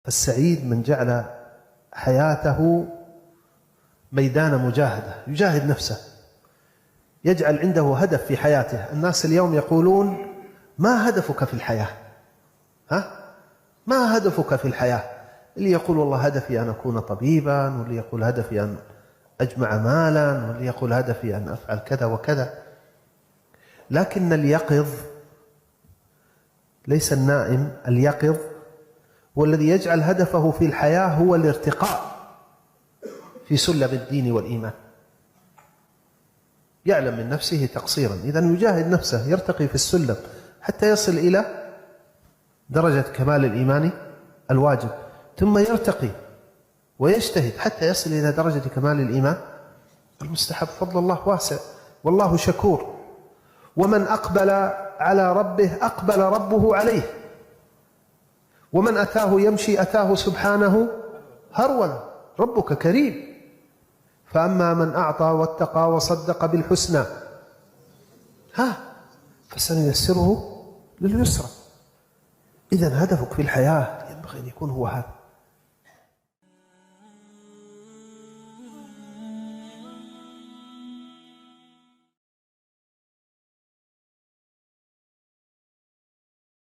فالسعيد من جعل حياته ميدان مجاهدة، يجاهد نفسه، يجعل عنده هدف في حياته. الناس اليوم يقولون: ما هدفك في الحياة؟ ما هدفك في الحياة؟ اللي يقول: والله هدفي أن أكون طبيبا، واللي يقول هدفي أن أجمع مالا، واللي يقول هدفي أن أفعل كذا وكذا. لكن اليقظ ليس النائم، اليقظ والذي يجعل هدفه في الحياة هو الارتقاء في سلم الدين والإيمان. يعلم من نفسه تقصيرا، إذن يجاهد نفسه، يرتقي في السلم حتى يصل إلى درجة كمال الإيمان الواجب، ثم يرتقي ويجتهد حتى يصل إلى درجة كمال الإيمان المستحب. فضل الله واسع والله شكور. ومن أقبل على ربه أقبل ربه عليه، ومن أتاه يمشي أتاه سبحانه هرولا. ربك كريم. فأما من أعطى واتقى وصدق بالحسنى فسنيسره لليسرى. إذن هدفك في الحياة ينبغي أن يكون هو هذا.